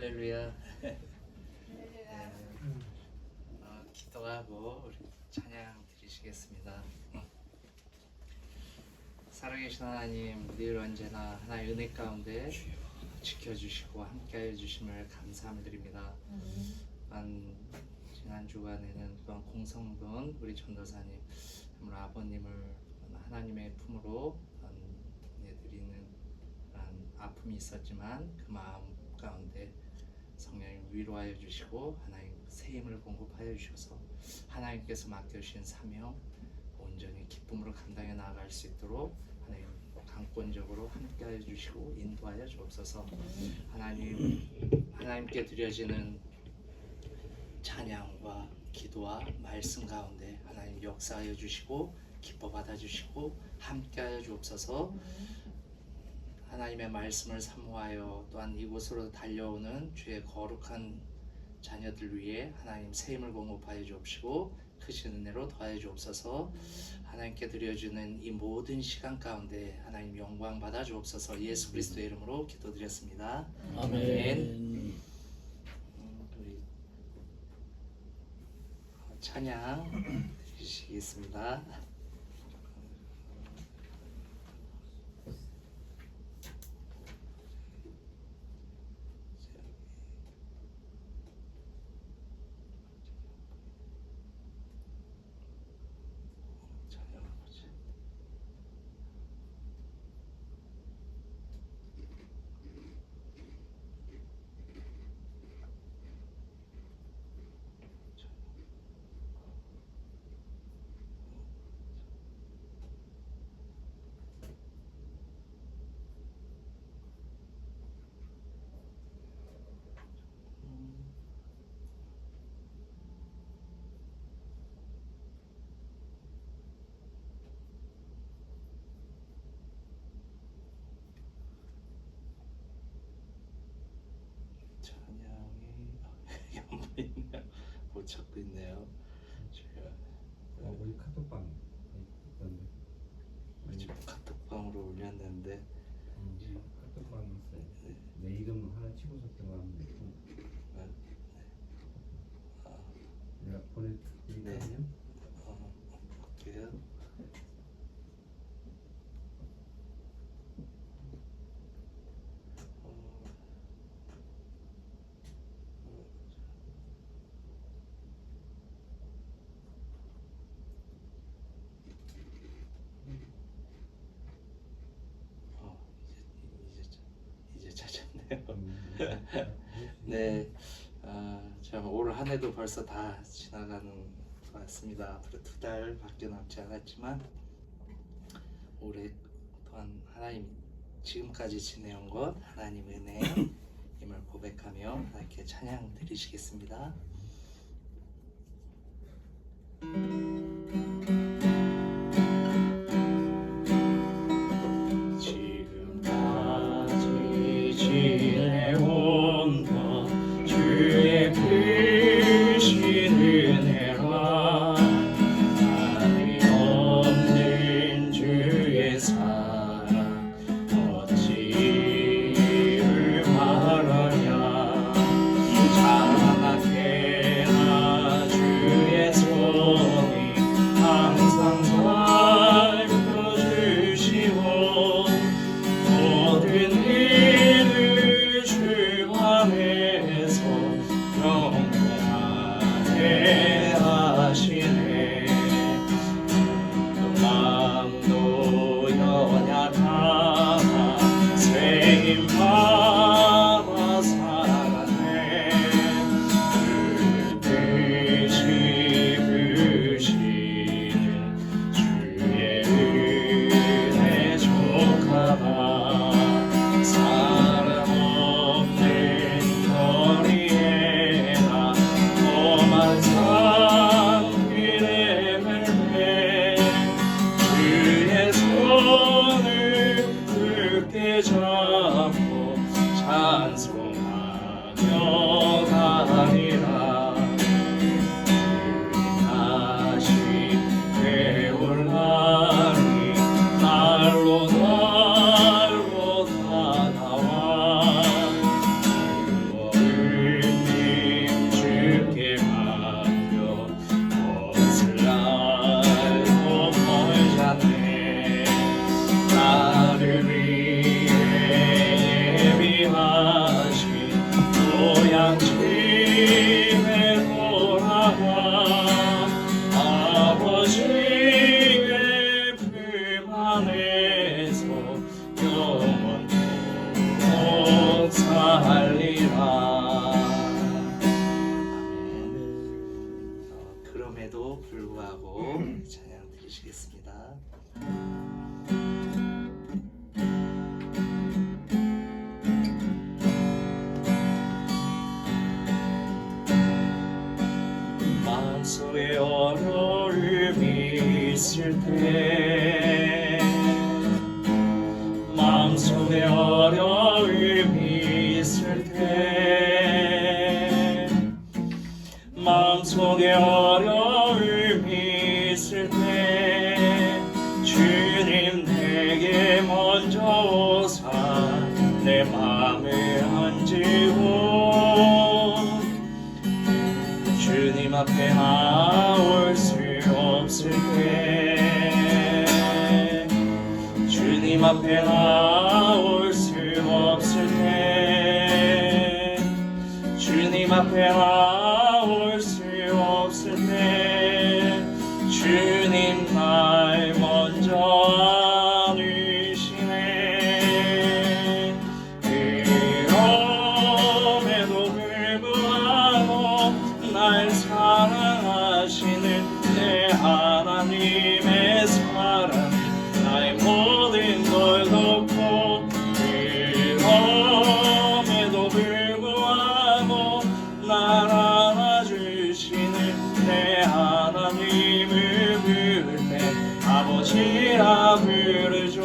할렐루야. 기도하고 우리 찬양 드리시겠습니다. 살아계신 하나님, 늘 언제나 하나의 은혜 가운데 지켜주시고 함께하여 주심을 감사함을 드립니다. 또한 지난 주간에는 또한 공성분 우리 전도사님, 정말 아버님을 하나님의 품으로 내드리는 아픔이 있었지만 그 마음 가운데 성령님 위로하여 주시고 하나님 새 힘을 공급하여 주셔서 하나님께서 맡겨주신 사명 온전히 기쁨으로 감당해 나아갈 수 있도록 하나님 강권적으로 함께하여 주시고 인도하여 주옵소서. 하나님께 드려지는 찬양과 기도와 말씀 가운데 하나님 역사하여 주시고 기뻐 받아 주시고 함께하여 주옵소서. 하나님의 말씀을 사모하여 또한 이곳으로 달려오는 주의 거룩한 자녀들 위해 하나님 새 힘을 공급하여 주옵시고 크신 은혜로 더하여 주옵소서. 하나님께 드려주는 이 모든 시간 가운데 하나님 영광 받아 주옵소서. 예수 그리스도의 이름으로 기도드렸습니다. 아멘. 우리 찬양 드리시겠습니다. 못 찾고 있네요. 우리 카톡방에 있던데. 지금 카톡방으로 올렸는데 카톡방에 있어요. 내 이름 하나 치고서 들어가면 돼. 내가 보내드릴까요? 볼게요. 이제 찾았네요. 네, 참 올 한 해도 벌써 다 지나가는 것 같습니다. 앞으로 2달밖에 남지 않았지만 올해 또한 하나님 지금까지 지내온 것 하나님 은혜임을 고백하며 하나님께 찬양 드리시겠습니다. 지금까지 지내온 것 주의 크신 은혜와 한이 없는 주의 사랑 어찌를 말하냐. 자나케나 주의 손이 항상 살펴주시고 모든 일을 주관해서 영원하게 하시네. 그 마음도 연약하나 새 힘 받아 살아가네. 그 뜻이 부시는 주의 은혜 조카가 사람 없는 거리에나 험한 산길에 멜매 주의 손을 굳게 잡고 찬송하며 가리라. 다시 배울 날이 날로 날로 다가와 때 마음속에 어려움이 있을 때 마음속에 어려움이 있을 때 주님 내게 먼저 오사 내 맘을 안지고 주님 앞에 나올 수 없을 때 주님 앞에 나올 수 없을 때 주님 앞에 나올 수 없을 때 주님 날 먼저 안으시네. 그럼에도 불구하고 날 사랑하시는 내 하나님의 사랑 나의 모든 걸 덮고 그럼에도 불구하고 날 안아주시는 내 하나님을 부를 때 아버지라 부르죠.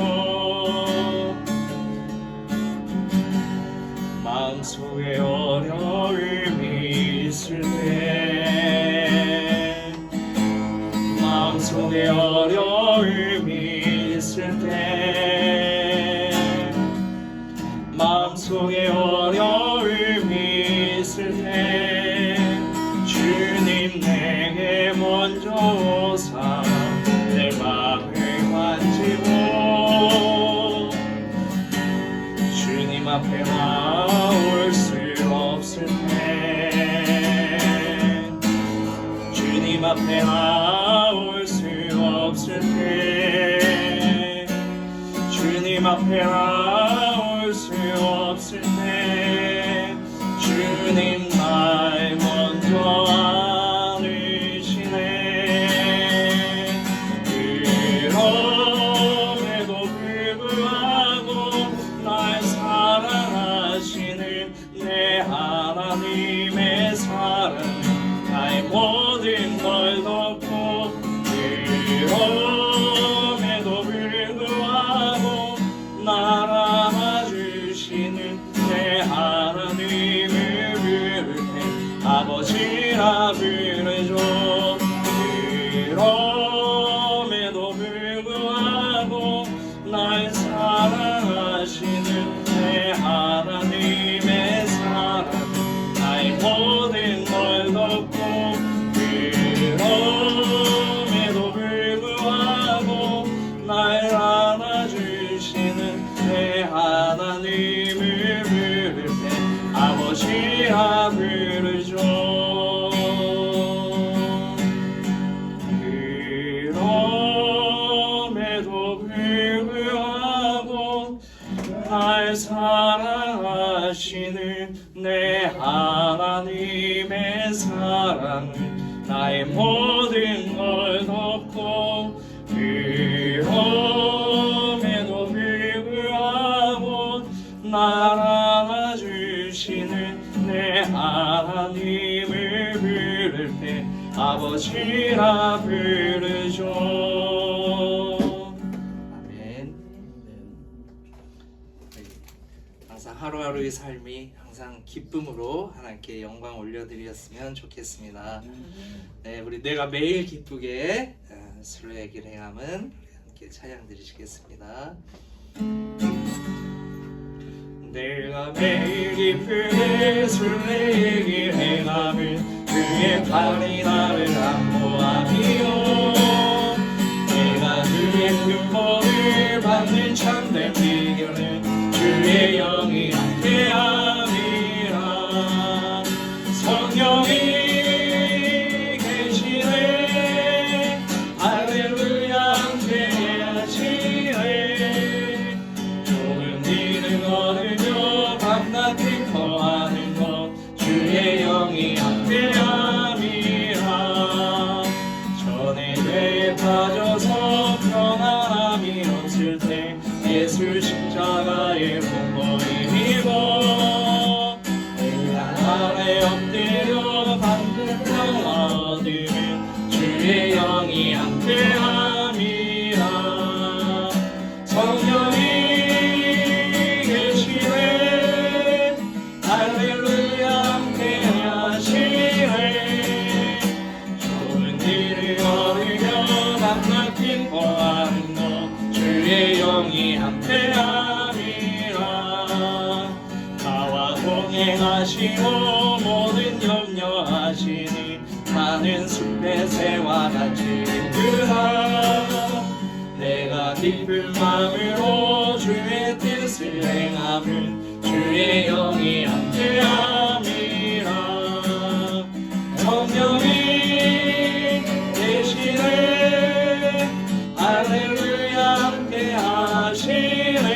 마음속에 어려움이 있을 때 마음속에 어려움이 있을 때 마음속에 어려움이 있을 때 주님 내게 먼저 오사 내 맘을 만지고 주님 앞에 나올 수 없을 때 주님 앞에 나올 수 없을 때 주님 앞에 나올 수 없을 때 주님 날 먼저 안으시네. 그럼에도 불구하고 날 사랑하시는 내 하나님의 사랑 나의 모든 걸 덮고 그럼에도 불구하고 날 안아주시는 내 하나님을 부를 때 아버지라 부르죠. 그럼에도 불구하고 날 사랑하시는 내 하나님의 사랑 나의 모든 걸 덮고 그럼에도 불구하고 날 안아주시는 내 하나님을 부를 때 아버지라 부르죠. 그럼에도 불구하고 날 사랑하시는 내 하나님의 사랑을 나의 모든 걸 덮고 그럼에도 불구하고 날 안아주시는 내 하나님을 부를 때 아버지라 부르죠. 아멘. 항상 하루하루의 삶이 항상 기쁨으로 하나님께 영광 올려드렸으면 좋겠습니다. 네, 우리 내가 매일 기쁘게 술래의 길 행함은 우리 함께 찬양 드리시겠습니다. 내가 매일 기쁘게 술래의 길 행함은 그의 팔이 나를 안보하리요. 내가 그의 흠법을 받는 참된 비결은 주의 영이 함께함이라. 성령이 계시네. 할렐루야 함께하시네. 좁은 길을 걸으며 밤낮 기뻐하는 것 주의 영이 함께함이라. 하시고 모든 염려하시니 나는 숲의 새와 같이 그하 내가 기쁜 마음으로 주의 뜻을 행함은 주의 영이 함께함이라 성령이 계시네 할렐루야 함께하시네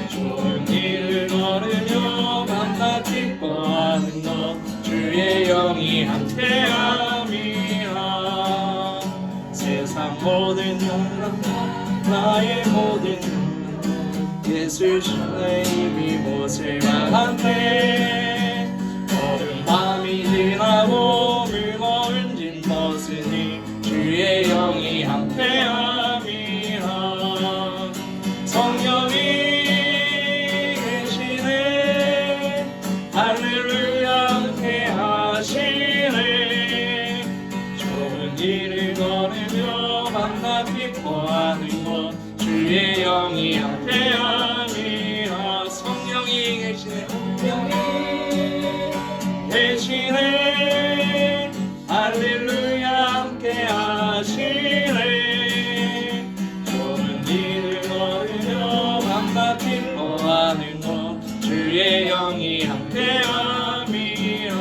좋은 일을 걸으며 만나 기뻐하는 것 주의 영이 함께함이라 세상 모든 영광과 나의 모든 예수 신의 입이 못을 막았네 어두운 밤이 지나고 무거운 짐 벗으니 주의 영이 함께함이라 성령이 계시네 할렐루야 함께하시네 좋은 일을 걸으며 만나 기뻐하는 것 주의 영이 함께함이라 성령이 계시네 성령이 계시네 할렐루야 함께하시네 좋은 일을 걸으며 만나 기뻐하는 것 주의 영이 함께함이라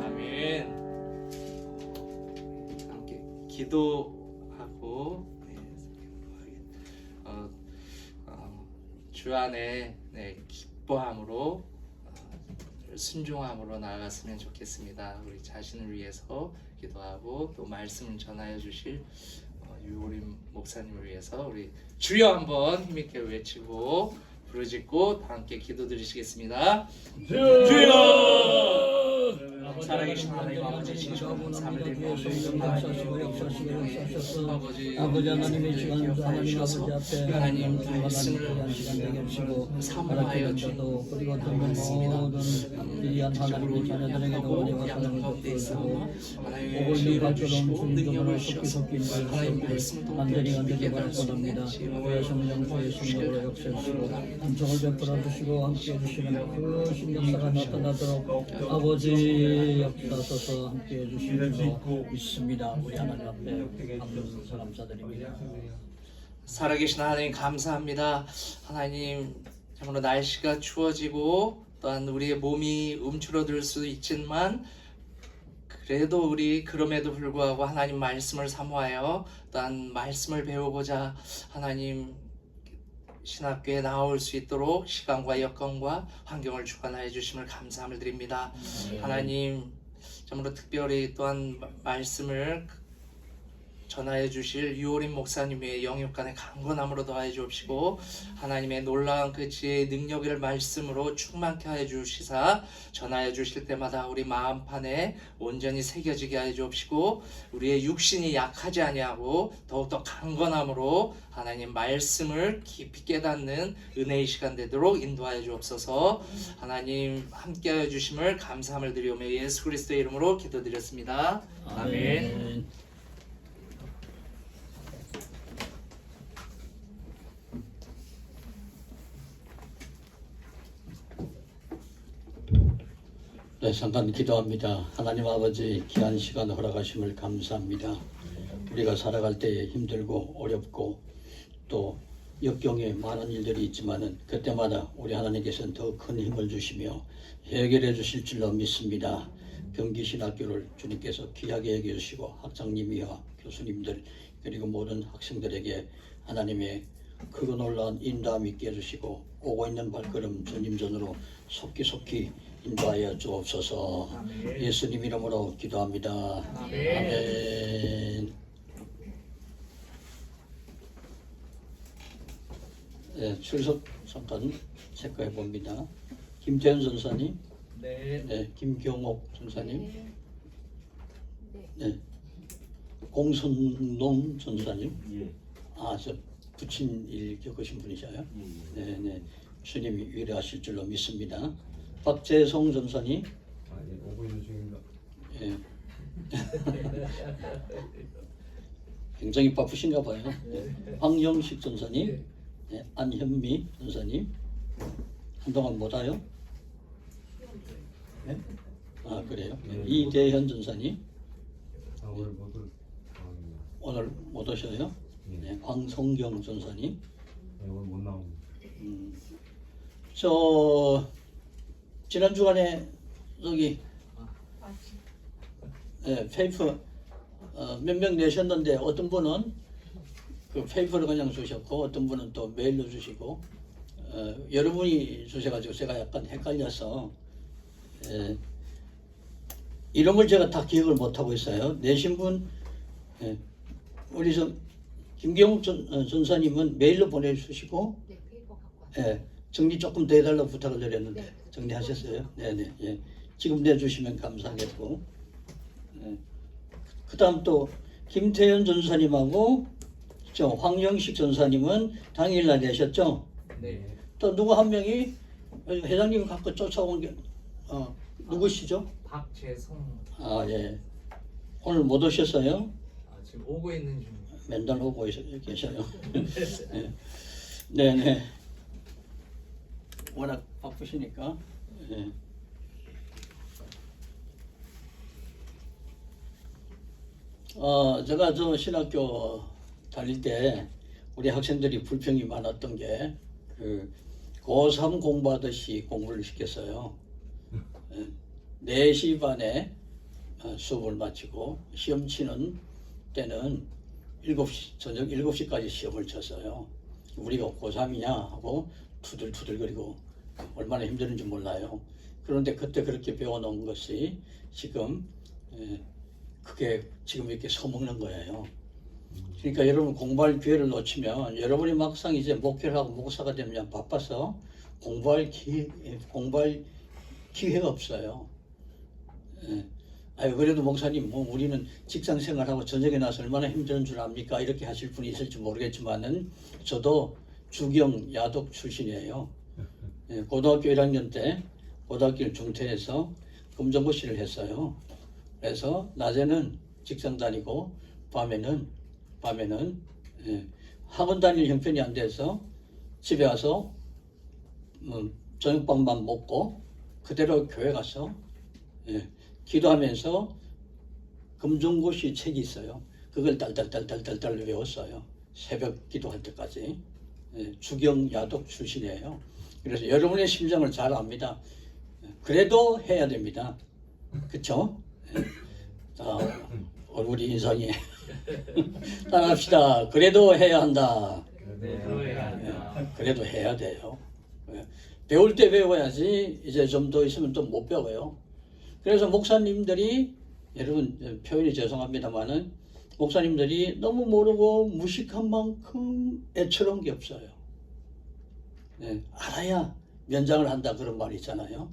아멘. 함께 기도하고 주 안에 기뻐함으로 순종함으로 나아갔으면 좋겠습니다. 우리 자신을 위해서 기도하고 또 말씀을 전하여 주실 유호림 목사님을 위해서 우리 주여 한번 힘있게 외치고 부르짖고 다 함께 기도드리시겠습니다. 주여! 살아계신 하나님 아버지 진심으로 감사함을 드리며 아버지 하나님의 시간을 주셔서 하나님 말씀을 사모하여 주시고 그리고 모든 귀한 하나님의 자녀들에게도 양념 가운데 있어 하나님의 은혜를 주시고 능력을 주셔서 하나님 말씀도 완전히 바랍니다. 오해 성령 주의 성령으로 역사하시고 감정을 베풀어 주시고 함께해 주시는 그 신령사가 나타나도록 아버지 역사하셔서 함께해 주시는 거 믿습니다. 우리 하나님 앞에 감사드립니다. 살아계신 하나님 감사합니다. 하나님 참으로 날씨가 추워지고 또한 우리의 몸이 움츠러들 수 있지만 그래도 우리 그럼에도 불구하고 하나님 말씀을 사모하여 또한 말씀을 배우고자 하나님 신학교에 나올 수 있도록 시간과 여건과 환경을 주관하여 주심을 감사함을 드립니다. 하나님 참으로 특별히 또한 말씀을 전하여 주실 유호림 목사님의 영육간의 강건함으로 더하여 주옵시고 하나님의 놀라운 그 지혜의 능력을 말씀으로 충만케 하여 주시사 전하여 주실 때마다 우리 마음판에 온전히 새겨지게 하여 주옵시고 우리의 육신이 약하지 아니하고 더욱더 강건함으로 하나님 말씀을 깊이 깨닫는 은혜의 시간 되도록 인도하여 주옵소서. 하나님 함께하여 주심을 감사함을 드리오며 예수 그리스도의 이름으로 기도드렸습니다. 아멘. 네, 잠깐 기도합니다. 하나님 아버지 귀한 시간 허락하심을 감사합니다. 우리가 살아갈 때에 힘들고 어렵고 또 역경에 많은 일들이 있지만은 그때마다 우리 하나님께서는 더 큰 힘을 주시며 해결해 주실 줄로 믿습니다. 경기신학교를 주님께서 귀하게 여겨주시고 학장님이와 교수님들 그리고 모든 학생들에게 하나님의 크고 놀라운 인도함 있게 해주시고 오고 있는 발걸음 주님 전으로 속히 인도하여 주옵소서. 아멘. 예수님 이름으로 기도합니다. 아멘. 아멘. 네, 출석 잠깐 체크해 봅니다. 김태현 전사님, 네, 김경옥 전사님, 네, 공선동 전사님, 저 부친 일 겪으신 분이셔요. 네, 주님이 위로하실 줄로 믿습니다. 박재성 전사님, 오고 있는 중입니다. 예. 굉장히 바쁘신가 봐요. 네. 황영식 전사님, 네. 안현미 전사님, 한동안 못 와요? 네? 아 그래요? 네. 이대현 전사님 4월 못올 상황입니다. 오늘 못 오셔요? 네. 네, 황성경 전사님 오늘 못 나옵니다. 저 지난 주간에 여기 페이퍼 몇 명 내셨는데 어떤 분은 그 페이퍼를 그냥 주셨고 어떤 분은 또 메일로 주시고 여러분이 주셔가지고 제가 약간 헷갈려서 이름을 제가 다 기억을 못하고 있어요. 내신 분 우리 김경욱 전사님은 메일로 보내주시고 네, 페이퍼 갖고 왔어요. 정리 조금 더 해달라고 부탁을 드렸는데 네. 정리하셨어요? 네네. 예. 지금 내주시면 감사하겠고 그 다음 또 김태현 전사님하고 저 황영식 전사님은 당일날 내셨죠? 네. 또 누구 한 명이 회장님 갖고 쫓아온 게 누구시죠? 박재성 아 예. 오늘 못 오셨어요? 지금 오고 있는 중입니다. 맨날 오고 계셔요. 네. 네네. 워낙 바쁘시니까. 네. 제가 저 신학교 다닐 때 우리 학생들이 불평이 많았던 게 그 고3 공부하듯이 공부를 시켰어요. 4시 반에 수업을 마치고 시험 치는 때는 7시, 저녁 7시까지 시험을 쳤어요. 우리가 고3이냐 하고 투들투들거리고 얼마나 힘드는지 몰라요. 그런데 그때 그렇게 배워놓은 것이 지금 그게 지금 이렇게 서먹는 거예요. 그러니까 여러분 공부할 기회를 놓치면 여러분이 막상 이제 목회를 하고 목사가 되면 바빠서 공부할 기회가 없어요. 아유 그래도 목사님 뭐 우리는 직장 생활하고 저녁에 나서 얼마나 힘든 줄 압니까? 이렇게 하실 분이 있을지 모르겠지만은 저도 주경 야독 출신이에요. 고등학교 1학년 때 고등학교를 중퇴해서 금정고시를 했어요. 그래서 낮에는 직장 다니고 밤에는 학원 다닐 형편이 안 돼서 집에 와서 저녁밥만 먹고 그대로 교회 가서 기도하면서 금종고시 책이 있어요. 그걸 딸딸딸딸딸 외웠어요. 새벽 기도할 때까지. 주경 야독 출신이에요. 그래서 여러분의 심정을 잘 압니다. 그래도 해야 됩니다. 그쵸? 자, 얼굴이 인상이 따라합시다. 그래도 해야 한다. 그래도 해야 돼요. 배울 때 배워야지 이제 좀 더 있으면 또 못 배워요. 그래서 목사님들이 여러분 표현이 죄송합니다만은 목사님들이 너무 모르고 무식한 만큼 애처로운 게 없어요. 알아야 면장을 한다 그런 말이 있잖아요.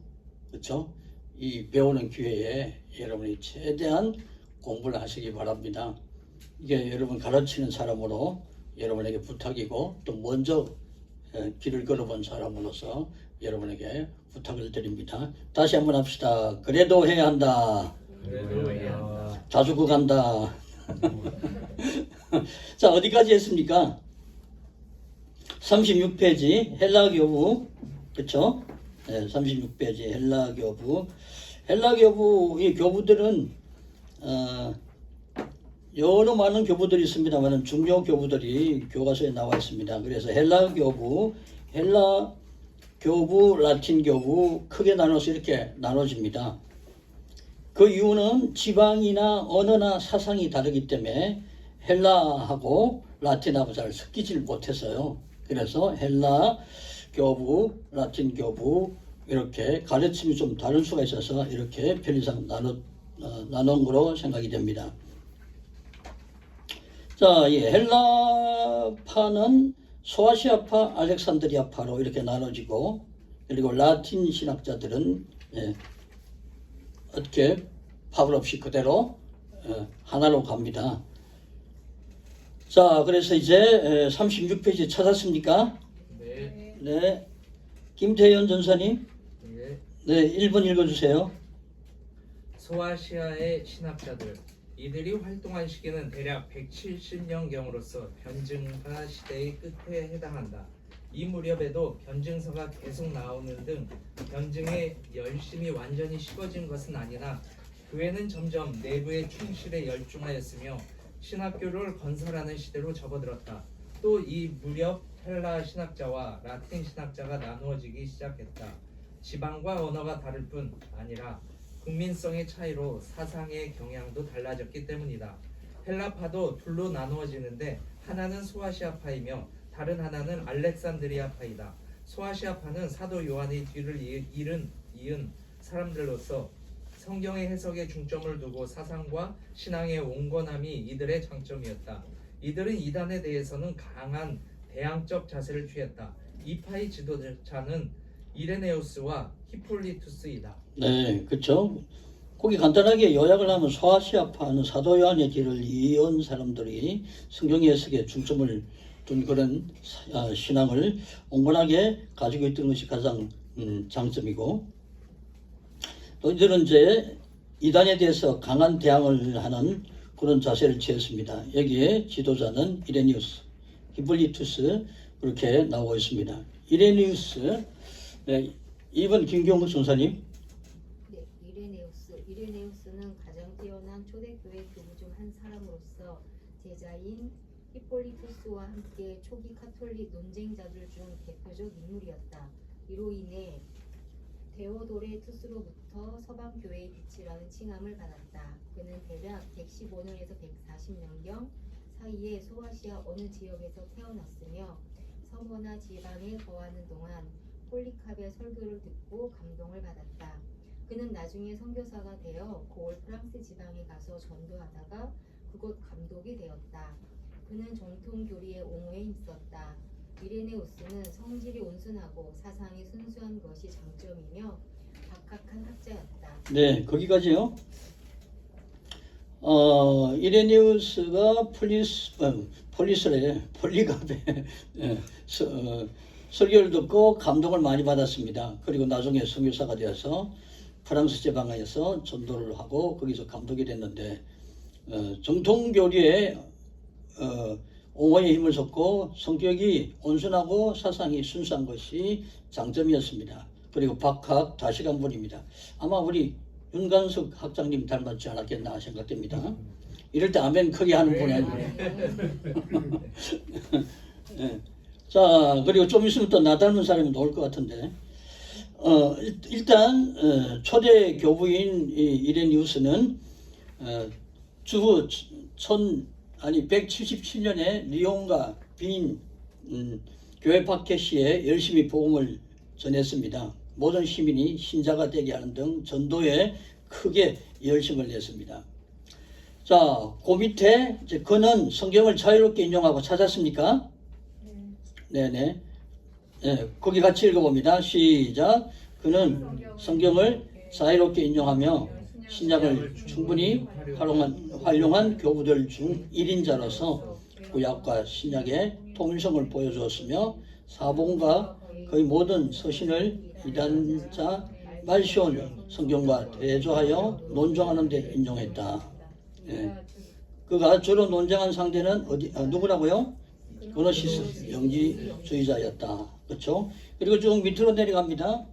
그렇죠? 이 배우는 기회에 여러분이 최대한 공부를 하시기 바랍니다. 이게 여러분 가르치는 사람으로 여러분에게 부탁이고 또 먼저 길을 걸어본 사람으로서 여러분에게 부탁을 드립니다. 다시 한번 합시다. 그래도 해야 한다. 그래도 해야 한다. 자주 간다. 자 어디까지 했습니까? 36페이지 헬라교부 그쵸? 36페이지 헬라교부 이 교부들은 여러 많은 교부들이 있습니다만 중요 교부들이 교과서에 나와 있습니다. 그래서 헬라 교부, 라틴 교부 크게 나눠서 이렇게 나눠집니다. 그 이유는 지방이나 언어나 사상이 다르기 때문에 헬라하고 라틴하고 잘 섞이질 못해서요. 그래서 헬라 교부, 라틴 교부 이렇게 가르침이 좀 다를 수가 있어서 이렇게 편의상 나눈 거로 생각이 됩니다. 자, 이 헬라파는 소아시아파, 알렉산드리아파로 이렇게 나눠지고 그리고 라틴 신학자들은 어떻게 파벌 없이 그대로 하나로 갑니다. 자, 그래서 이제 36페이지 찾았습니까? 네. 네. 김태현 전사님, 네. 네, 1번 읽어주세요. 소아시아의 신학자들 이들이 활동한 시기는 대략 170년경으로서 변증파 시대의 끝에 해당한다. 이 무렵에도 변증서가 계속 나오는 등 변증에 열심히 완전히 식어진 것은 아니나 교회는 점점 내부의 충실에 열중하였으며 신학교를 건설하는 시대로 접어들었다. 또 이 무렵 헬라 신학자와 라틴 신학자가 나누어지기 시작했다. 지방과 언어가 다를 뿐 아니라 국민성의 차이로 사상의 경향도 달라졌기 때문이다. 헬라파도 둘로 나누어지는데 하나는 소아시아파이며 다른 하나는 알렉산드리아파이다. 소아시아파는 사도 요한의 뒤를 이은 사람들로서 성경의 해석에 중점을 두고 사상과 신앙의 온건함이 이들의 장점이었다. 이들은 이단에 대해서는 강한 대항적 자세를 취했다. 이 파의 지도자는 이레네우스와 히폴리투스이다. 네, 그렇죠. 거기 간단하게 요약을 하면 소아시아파는 사도 요한의 뒤를 이은 사람들이 성경 해석에 중점을 둔 그런 신앙을 온건하게 가지고 있던 것이 가장 장점이고, 또 이들은 이제 이단에 대해서 강한 대항을 하는 그런 자세를 취했습니다. 여기에 지도자는 이레니우스, 히폴리투스 그렇게 나오고 있습니다. 이레니우스, 네, 2번 김경호 전사님. 네, 이레네우스는 가장 뛰어난 초대교회 교부 중 한 사람으로서 제자인 히폴리투스와 함께 초기 카톨릭 논쟁자들 중 대표적 인물이었다. 이로 인해 데오도레투스로부터 서방 교회의 빛이라는 칭함을 받았다. 그는 대략 115년에서 140년경 사이에 소아시아 어느 지역에서 태어났으며 서머나 지방에 거하는 동안 폴리캅의 설교를 듣고 감동을 받았다. 그는 나중에 선교사가 되어 고을 프랑스 지방에 가서 전도하다가 그곳 감독이 되었다. 그는 정통 교리의 옹호에 힘썼다. 이레네우스는 성질이 온순하고 사상이 순수한 것이 장점이며 박학한 학자였다. 네, 거기까지요. 이레니우스가 폴리갑의 설교를 듣고 감동을 많이 받았습니다. 그리고 나중에 선교사가 되어서 프랑스 지방에서 전도를 하고 거기서 감독이 됐는데, 정통교리에 옹호에 힘을 줬고 성격이 온순하고 사상이 순수한 것이 장점이었습니다. 그리고 박학 다시간 분입니다. 아마 우리 윤관석 학장님 닮았지 않았겠나 생각됩니다. 이럴 때 아멘 크게 하는 분이 아니에요. 네. 자, 그리고 좀 있으면 또 나 닮은 사람이 나올 것 같은데, 일단 초대 교부인 이레니우스는 주후 177년에 리옹과 빈 교회 파켓시에 열심히 복음을 전했습니다. 모든 시민이 신자가 되게 하는 등 전도에 크게 열심을 냈습니다. 자, 그 밑에 이제 그는 성경을 자유롭게 인용하고 찾았습니까? 네네. 네, 거기 같이 읽어봅니다. 시작. 그는 성경을 자유롭게 인용하며 신약을 충분히 활용한 교부들 중 1인자로서 구약과 신약의 통일성을 보여주었으며 사본과 거의 모든 서신을 이단자 말시온 성경과 대조하여 논정하는 데 인용했다. 예. 그가 주로 논쟁한 상대는 누구라고요? 그노시스 영지주의자였다. 그렇죠? 그리고 쭉 밑으로 내려갑니다.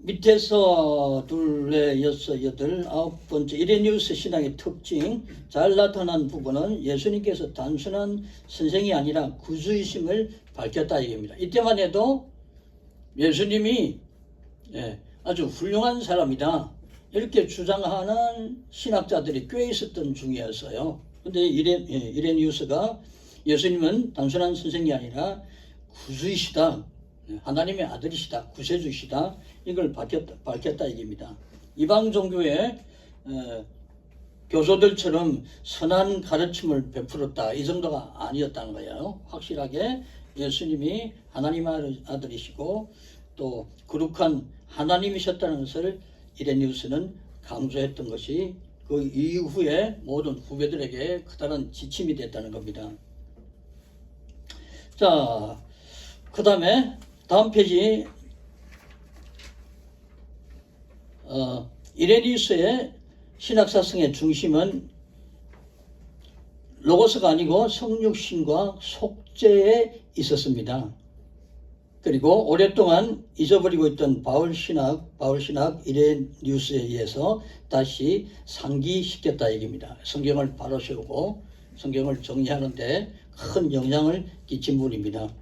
밑에서 둘레 여섯 여덟 아홉 번째 이레니우스 신앙의 특징 잘 나타난 부분은 예수님께서 단순한 선생이 아니라 구주이심을 밝혔다 이겁니다. 이때만 해도 예수님이 아주 훌륭한 사람이다 이렇게 주장하는 신학자들이 꽤 있었던 중이었어요. 근데 이레니우스가 예수님은 단순한 선생이 아니라 구주이시다, 하나님의 아들이시다, 구세주시다 이걸 밝혔다 얘기입니다. 이방 종교의 교소들처럼 선한 가르침을 베풀었다 이 정도가 아니었다는 거예요. 확실하게 예수님이 하나님의 아들이시고 또 거룩한 하나님이셨다는 것을 이레니우스는 강조했던 것이 그 이후에 모든 후배들에게 커다란 지침이 됐다는 겁니다. 자, 그 다음에 다음 페이지 이레니우스의 신학사상의 중심은 로고스가 아니고 성육신과 속죄의 있었습니다. 그리고 오랫동안 잊어버리고 있던 바울 신학 이레니우스에 의해서 다시 상기시켰다 얘기입니다. 성경을 바로 세우고 성경을 정리하는데 큰 영향을 끼친 분입니다.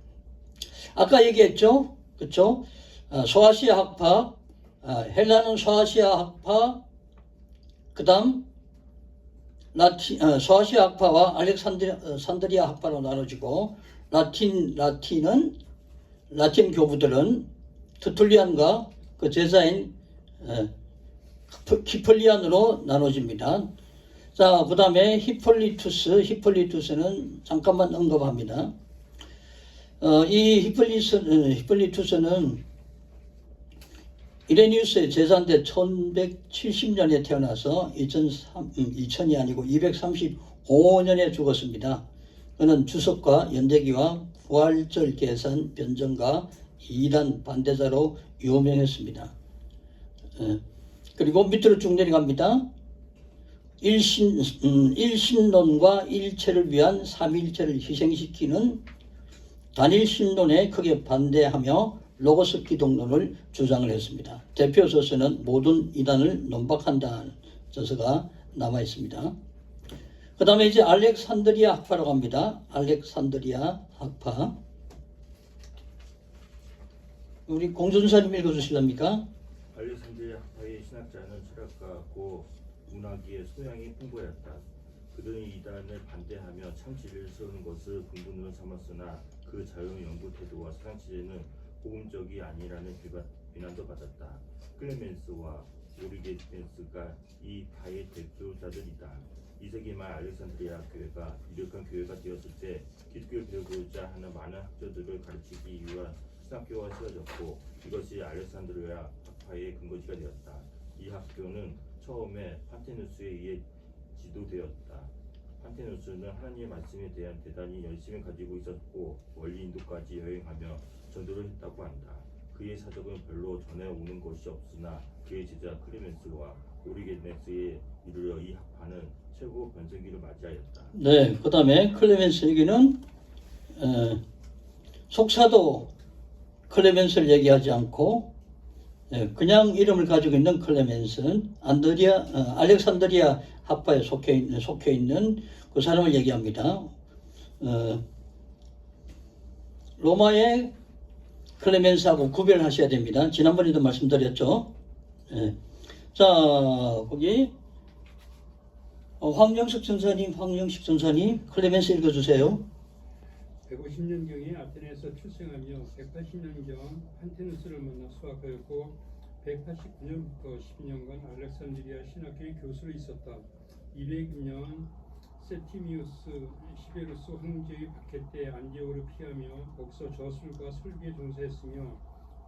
아까 얘기했죠, 그렇죠? 소아시아 학파, 헬라는 소아시아 학파, 그다음 소아시아 학파와 알렉산드리아 학파로 나눠지고 라틴 교부들은 트툴리안과 그 제자인 히폴리안으로 나눠집니다. 자, 그 다음에 히폴리투스는 잠깐만 언급합니다. 이 히폴리투스는 이레니우스의 제자인데 1170년에 태어나서 2000이 아니고 235년에 죽었습니다. 그는 주석과 연대기와 부활절 계산 변정과 이단 반대자로 유명했습니다. 그리고 밑으로 쭉 내려갑니다. 일신론과 일체를 위한 삼위일체를 희생시키는 단일신론에 크게 반대하며 로고스 기독론을 주장을 했습니다. 대표 저서는 모든 이단을 논박한다는 저서가 남아 있습니다. 그 다음에 이제 알렉산드리아 학파라고 합니다. 알렉산드리아 학파. 우리 공준사님 읽어주실랍니까? 알렉산드리아 학파의 신학자는 철학가고 문학의 소양이 풍부했다. 그들은 이단을 반대하며 참 진리를 세우는 것을 근본으로 삼았으나 그 자유 연구 태도와 세상 지혜는 복음적이 아니라는 비난도 받았다. 클레멘스와 오리게네스가 이 파의 대표자들이다. 2세기 말 알렉산드리아 교회가 유력한 교회가 되었을 때 기독교를 배우고자 하는 많은 학자들을 가르치기 위한 신학교가 세워졌고 이것이 알렉산드리아 학파의 근거지가 되었다. 이 학교는 처음에 판테누스에 의해 지도되었다. 판테누스는 하나님의 말씀에 대한 대단히 열심히 가지고 있었고 멀리 인도까지 여행하며 전도를 했다고 한다. 그의 사적은 별로 전해오는 것이 없으나 그의 제자 클레멘스와 오리게네스에 이르러 이 학파는 최고 변성기를 맞이하였다. 네, 그 다음에 클레멘스에게는 속사도 클레멘스를 얘기하지 않고 그냥 이름을 가지고 있는 클레멘스는 알렉산드리아 학파에 속해 있는 그 사람을 얘기합니다. 로마의 클레멘스하고 구별하셔야 됩니다. 지난번에도 말씀드렸죠. 자, 거기 황영식 전사님 클레멘스 읽어주세요. 150년경에 아테네에서 출생하며 180년경 판테누스를 만나 수학하였고 189년부터 10년간 알렉산드리아 신학교의 교수로 있었다. 200년 세티미우스 시베루스 황제의 박해 때 안디오를 피하며 거기서 저술과 설교에 종사했으며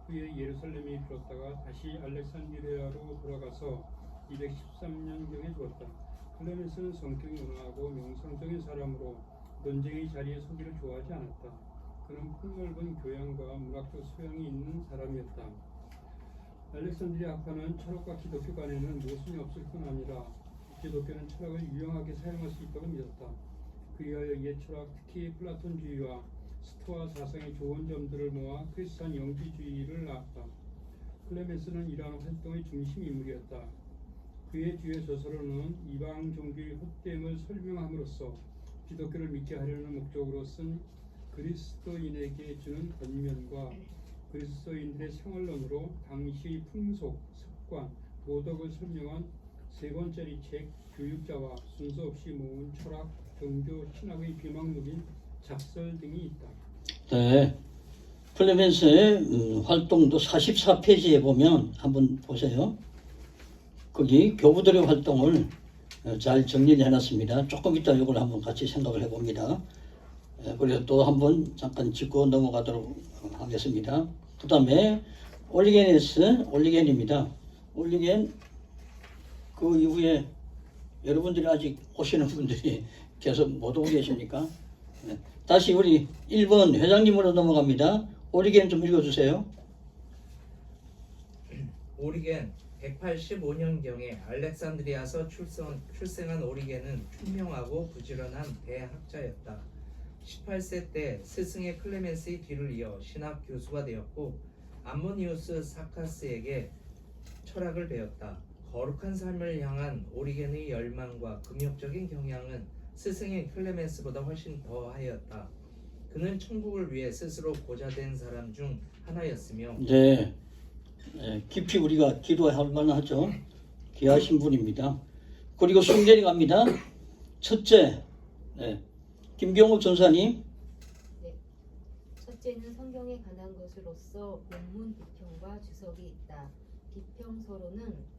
후에 예루살렘에 이르렀다가 다시 알렉산드리아로 돌아가서 213년경에 죽었다. 클레멘스는 성격이 온화하고 명상적인 사람으로 논쟁의 자리에 서기를 좋아하지 않았다. 그는 폭넓은 교양과 문학적 소양이 있는 사람이었다. 알렉산드리아 학파는 철학과 기독교 간에는 모순이 없을 뿐 아니라 기독교는 철학을 유용하게 사용할 수 있다고 믿었다. 그에 하여 옛 철학, 특히 플라톤주의와 스토아 사상의 좋은 점들을 모아 크리스찬 영지주의를 낳았다. 클레멘스는 이러한 활동의 중심 인물이었다. 그의 주요 저서로는 이방 종교의 헛됨을 설명함으로써 기독교를 믿게 하려는 목적으로 쓴 그리스도인에게 주는 권면과 그리스도인들의 생활론으로 당시의 풍속, 습관, 도덕을 설명한 세 권짜리 책 교육자와 순서 없이 모은 철학, 종교, 신학의 비망록인 작설 등이 있다. 네, 클레멘스의 활동도 44페이지에 보면 한번 보세요. 거기 교부들의 활동을 잘 정리를 해놨습니다. 조금 이따 이걸 한번 같이 생각을 해봅니다. 그래서 또 한번 잠깐 짚고 넘어가도록 하겠습니다. 그 다음에 올리겐입니다. 올리겐 그 이후에 여러분들이 아직 오시는 분들이 계속 못 오고 계십니까? 다시 우리 1번 회장님으로 넘어갑니다. 올리겐 좀 읽어주세요. 오리겐 185년경에 알렉산드리아에서 출생한 오리겐은 총명하고 부지런한 대학자였다. 18세 때 스승의 클레멘스의 뒤를 이어 신학 교수가 되었고 암모니우스 사카스에게 철학을 배웠다. 거룩한 삶을 향한 오리겐의 열망과 금욕적인 경향은 스승인 클레멘스보다 훨씬 더하였다. 그는 천국을 위해 스스로 고자된 사람 중 하나였으며 네, 깊이 우리가 기도할 만하죠. 귀하신 분입니다. 그리고 쑥 내려갑니다. 첫째, 김경욱 전사님. 네. 첫째는 성경에 관한 것으로서 본문 비평과 주석이 있다. 비평서로는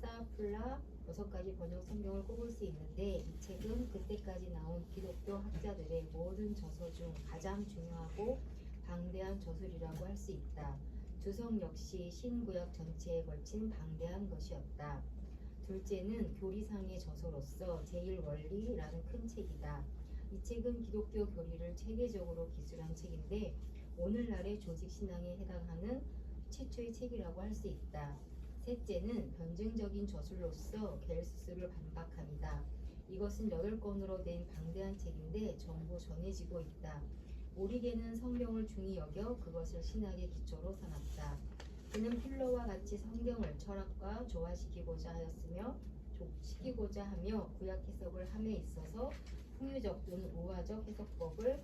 헥사플라 6가지 번역 성경을 꼽을 수 있는데 이 책은 그때까지 나온 기독교 학자들의 모든 저서 중 가장 중요하고 방대한 저술이라고 할 수 있다. 주석 역시 신구약 전체에 걸친 방대한 것이었다. 둘째는 교리상의 저서로서 제1원리라는 큰 책이다. 이 책은 기독교 교리를 체계적으로 기술한 책인데 오늘날의 조직신앙에 해당하는 최초의 책이라고 할 수 있다. 셋째는 변증적인 저술로서 겔수스를 반박합니다. 이것은 8권으로 된 방대한 책인데 전부 전해지고 있다. 오리겐은 성경을 중히 여겨 그것을 신학의 기초로 삼았다. 그는 필로와 같이 성경을 철학과 조화시키고자 하며 구약 해석을 함에 있어서 풍유적 또는 우화적 해석법을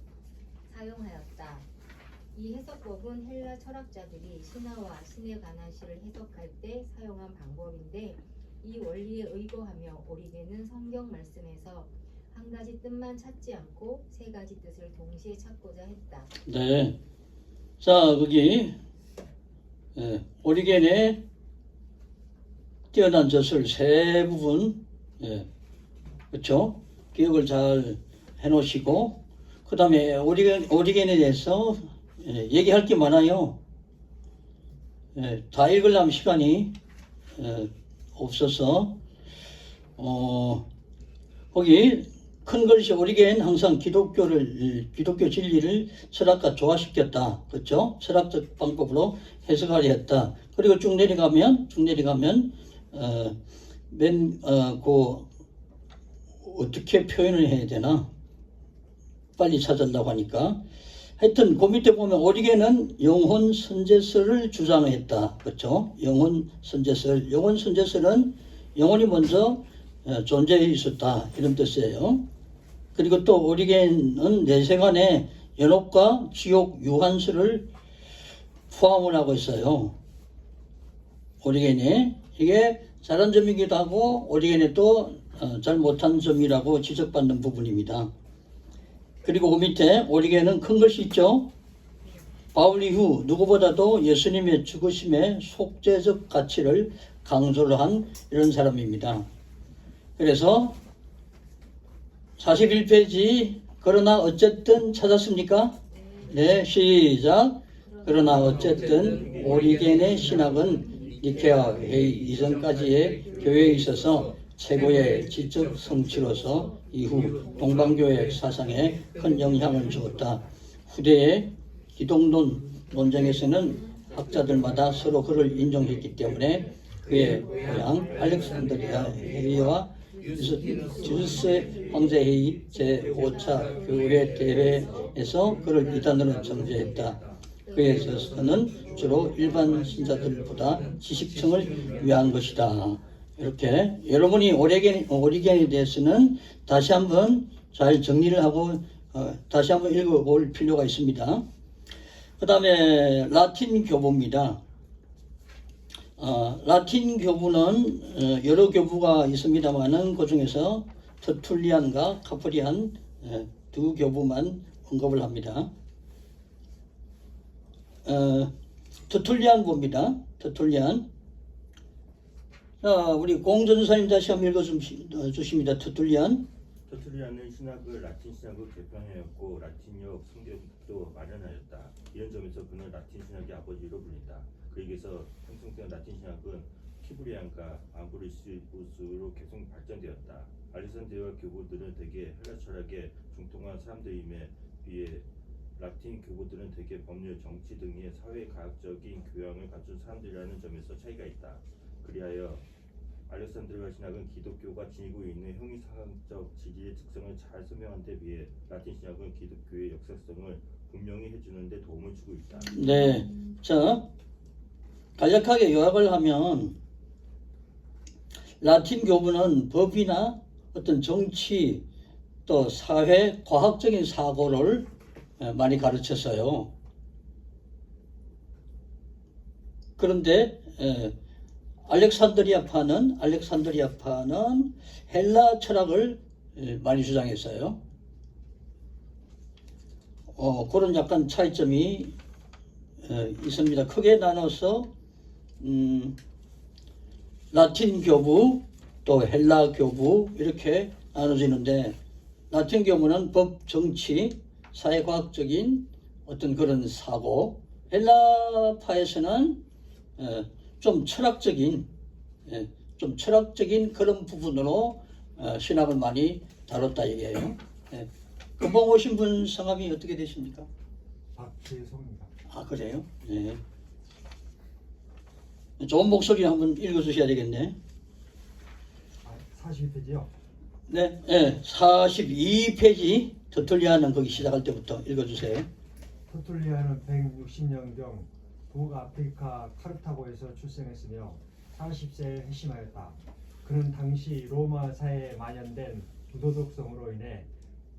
사용하였다. 이 해석법은 헬라 철학자들이 신화와 신에 관한 시를 해석할 때 사용한 방법인데 이 원리에 의거하며 오리겐은 성경 말씀에서 한 가지 뜻만 찾지 않고 3가지 뜻을 동시에 찾고자 했다. 네. 자, 거기 오리겐의 뛰어난 저술 3부분, 그렇죠? 기억을 잘 해놓으시고, 그 다음에 오리겐에 대해서 얘기할 게 많아요. 다 읽으려면 시간이 없어서 거기 큰 글씨 오리겐 항상 기독교 진리를 철학과 조화시켰다. 그렇죠? 철학적 방법으로 해석하려 했다. 그리고 쭉 내려가면 어떻게 표현을 해야 되나? 빨리 찾으려고 하니까. 하여튼 그 밑에 보면 오리겐은 영혼 선제설을 주장했다. 그렇죠? 영혼 선제설은 영혼이 먼저 존재해 있었다. 이런 뜻이에요. 그리고 또 오리겐은 내세관에 연옥과 지옥 유한설을 포함을 하고 있어요. 오리겐이 이게 잘한 점이기도 하고 오리겐이 또 잘 못한 점이라고 지적받는 부분입니다. 그리고 그 밑에 오리겐은 큰 것이 있죠. 바울 이후 누구보다도 예수님의 죽으심의 속죄적 가치를 강조를 한 이런 사람입니다. 그래서 41페이지 그러나 어쨌든 찾았습니까? 네, 시작. 그러나 어쨌든 오리겐의 신학은 니케아 회의 이전까지의 교회에 있어서 최고의 지적 성취로서 이후 동방교회 사상에 큰 영향을 주었다. 후대의 기독론 논쟁에서는 학자들마다 서로 그를 인정했기 때문에 그의 고향 알렉산드리아 회의와 주스 황제 회의 제5차 교회 대회에서 그를 이단으로 정죄했다. 그에 있어서는 주로 일반 신자들보다 지식층을 위한 것이다. 이렇게 여러분이 오리겐에 대해서는 다시 한번 잘 정리를 하고 다시 한번 읽어볼 필요가 있습니다. 그 다음에 라틴 교부입니다. 라틴 교부는 여러 교부가 있습니다만은 그 중에서 터툴리안과 카프리안 2 교부만 언급을 합니다. 터툴리안 봅니다. 터툴리안. 자, 우리 공전사님 다시 한번 읽어주십니다. 터툴리안은 신학을 라틴 신학으로 개편하였고 라틴역 성경도 마련하였다. 이런 점에서 그는 라틴 신학의 아버지로 불린다. 그에게서 형성된 라틴 신학은 키브리안과 암브리시우스로 계속 발전되었다. 알렉산드리아 교부들은 대개 헬라 철학에 중통한 사람들임에 비해 라틴 교부들은 대개 법률, 정치 등의 사회 과학적인 교양을 갖춘 사람들이라는 점에서 차이가 있다. 그리하여 알렉산드리아 신학은 기독교가 지니고 있는 형이상학적 지지의 특성을 잘 설명한 데 비해 라틴 신학은 기독교의 역사성을 분명히 해주는 데 도움을 주고 있다. 네. 자, 간략하게 요약을 하면 라틴 교부는 법이나 어떤 정치 또 사회 과학적인 사고를 많이 가르쳤어요. 그런데 알렉산드리아파는 헬라 철학을 많이 주장했어요. 그런 약간 차이점이 있습니다. 크게 나눠서 라틴 교부 또 헬라 교부 이렇게 나눠지는데, 라틴 교부는 법, 정치, 사회과학적인 어떤 그런 사고, 헬라파에서는 좀 철학적인 그런 부분으로 신학을 많이 다뤘다 이게요. 금방 오신 분 성함이 어떻게 되십니까? 박재성입니다. 아, 그래요? 네. 좋은 목소리 한번 읽어주셔야 되겠네. 40페이지요. 네, 42페이지 터툴리아는 거기 시작할 때부터 읽어주세요. 터툴리아는 160년경 북아프리카 카르타고에서 출생했으며 40세에 회심하였다. 그는 당시 로마 사회에 만연된 부도덕성으로 인해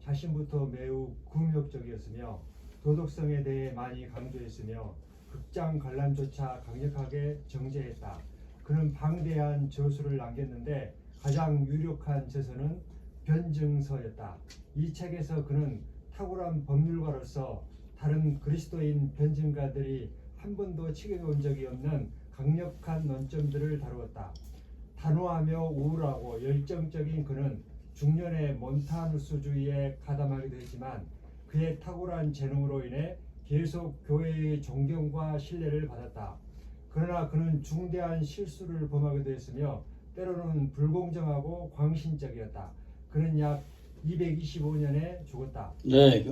자신부터 매우 굴욕적이었으며 도덕성에 대해 많이 강조했으며 극장 관람조차 강력하게 정죄했다. 그는 방대한 저수를 남겼는데 가장 유력한 저서는 변증서였다. 이 책에서 그는 탁월한 법률가로서 다른 그리스도인 변증가들이 한 번도 책임온 적이 없는 강력한 논점들을 다루었다. 단호하며 우울하고 열정적인 그는 중년의 몬타누스주의에 가담하기도 했지만 그의 탁월한 재능으로 인해 계속 교회의 존경과 신뢰를 받았다. 그러나 그는 중대한 실수를 범하기도 했으며 때로는 불공정하고 광신적이었다. 그는 약 225년에 죽었다. 네,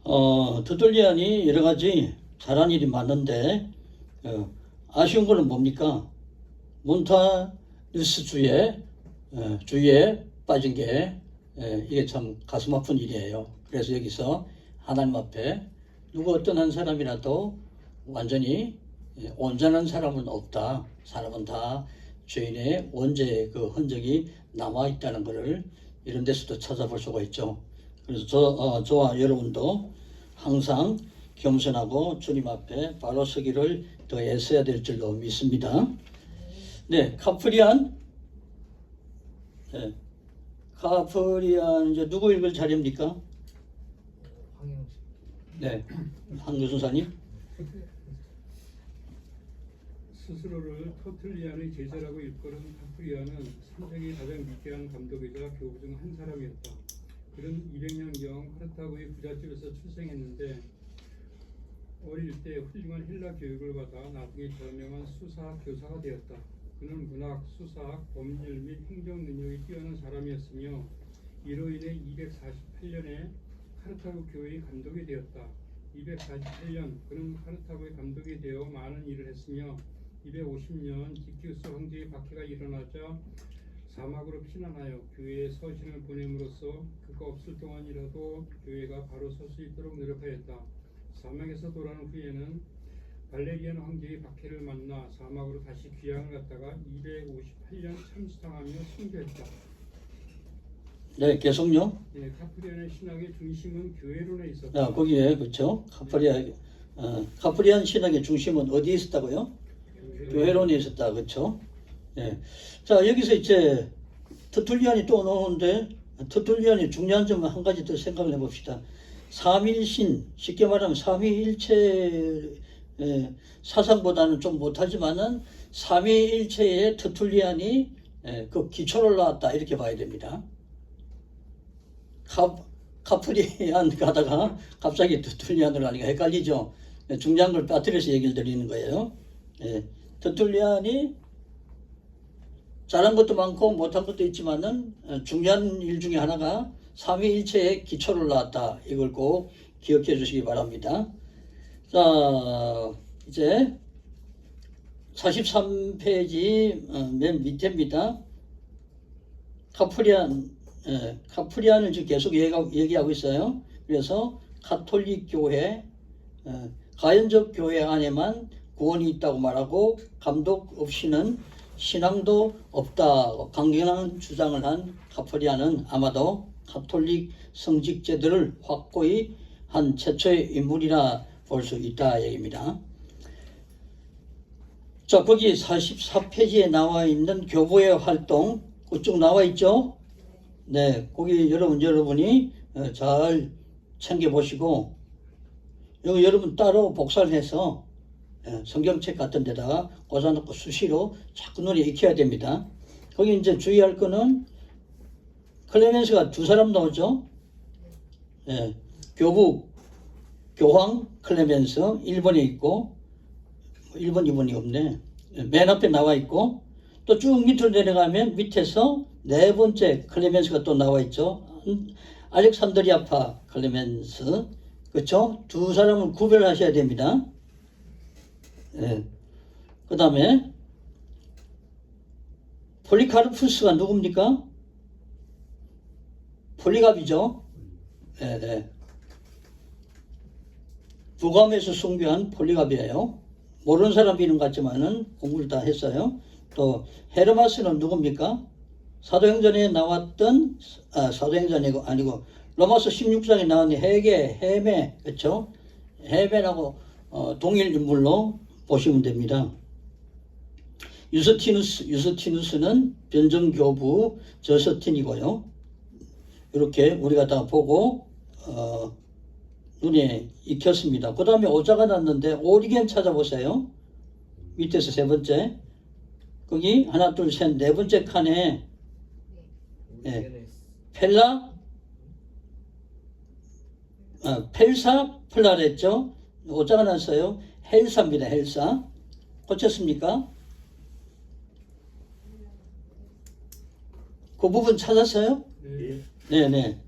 터툴리안이 여러 가지 잘한 일이 많은데 아쉬운 거는 뭡니까? 몬타누스 주의에 빠진 게 이게 참 가슴 아픈 일이에요. 그래서 여기서 하나님 앞에 누구 어떤 한 사람이라도 완전히 온전한 사람은 없다. 사람은 다 죄인의 원죄의 그 흔적이 남아 있다는 것을 이런 데서도 찾아볼 수가 있죠. 그래서 저와 여러분도 항상 겸손하고 주님 앞에 바로 서기를 더 애써야 될 줄로 믿습니다. 네, 카프리안. 네, 카프리안 이제 누구 읽을 차례입니까? 황영식. 네, 황교수사님. 스스로를 터툴리안의 제자라고 일컬은 카프리안은 3세기 가장 위대한 감독이자 교부 중 한 사람이었다. 그는 200년경 카르타고의 부잣집에서 출생했는데 어릴 때 훌륭한 헬라 교육을 받아 나중에 저명한 수사학 교사가 되었다. 그는 문학, 수사학, 법률 및 행정 능력이 뛰어난 사람이었으며 이로 인해 248년에 카르타고 교회의 감독이 되었다. 248년 그는 카르타고의 감독이 되어 많은 일을 했으며 250년 디키우스 황제의 박해가 일어나자 사막으로 피난하여 교회에 서신을 보냄으로써 그가 없을 동안이라도 교회가 바로 설 수 있도록 노력하였다. 사막에서 돌아온 후에는 발레리안 황제의 박해를 만나 사막으로 다시 귀향을 갔다가 258년 참수당하며 순교했다. 네, 계속요. 네, 카프리안의 신학의 중심은 교회론에 있었다. 거기에 그렇죠. 카프리안 신학의 중심은 어디에 있었다고요? 교회론에 있었다, 그렇죠? 예. 자, 여기서 이제 터툴리안이 또 나오는데 터툴리안이 중요한 점은 한 가지 더 생각을 해봅시다. 삼위일신, 쉽게 말하면 삼위일체 사상보다는 좀 못하지만은 삼위일체의 터툴리안이 그 기초를 놨다 이렇게 봐야 됩니다. 카프리안 가다가 갑자기 터툴리안으로 가니까 헷갈리죠. 중요한 걸 빠뜨려서 얘기를 드리는 거예요. 터툴리안이 잘한 것도 많고 못한 것도 있지만은 중요한 일 중에 하나가 삼위일체의 기초를 놨다. 이걸 꼭 기억해 주시기 바랍니다. 자, 이제 43페이지 맨 밑에입니다. 카프리안을 지금 계속 얘기하고 있어요. 그래서 가톨릭 교회, 가연적 교회 안에만 구원이 있다고 말하고 감독 없이는 신앙도 없다. 강경한 주장을 한 카프리안은 아마도 가톨릭 성직제들을 확고히 한 최초의 인물이라 볼 수 있다 얘기입니다. 자, 거기 44페이지에 나와 있는 교부의 활동 쭉 나와 있죠? 네, 거기 여러분이 잘 챙겨보시고 여기 여러분 따로 복사를 해서 성경책 같은 데다가 꽂아놓고 수시로 자꾸 눈에 익혀야 됩니다. 거기 이제 주의할 거는 클레멘스가 두 사람 나오죠? 예, 교황 클레멘스 1번에 있고 1번, 2번이 없네. 맨 앞에 나와 있고 또 쭉 밑으로 내려가면 밑에서 네 번째 클레멘스가 또 나와 있죠. 알렉산드리아파 클레멘스. 그렇죠? 두 사람을 구별하셔야 됩니다. 예. 그 다음에 폴리카르푸스가 누굽니까? 폴리갑이죠. 예, 네. 부감에서 순교한 폴리갑이에요. 모르는 사람 이름 같지만은 공부를 다 했어요. 또 헤르마스는 누굽니까? 사도행전에 나왔던 사도행전이 아니고 로마서 16장에 나온 헤메, 그렇죠? 헤메라고 동일 인물로 보시면 됩니다. 유스티누스는 변정교부 저스틴이고요. 이렇게 우리가 다 보고 눈에 익혔습니다. 그 다음에 오자가 났는데 오리겐 찾아보세요. 밑에서 세 번째. 거기 하나, 둘, 셋, 네 번째 칸에 펠사 플라랬죠. 오자가 났어요. 헬사입니다. 헬사. 고쳤습니까? 그 부분 찾았어요? 예. 네네.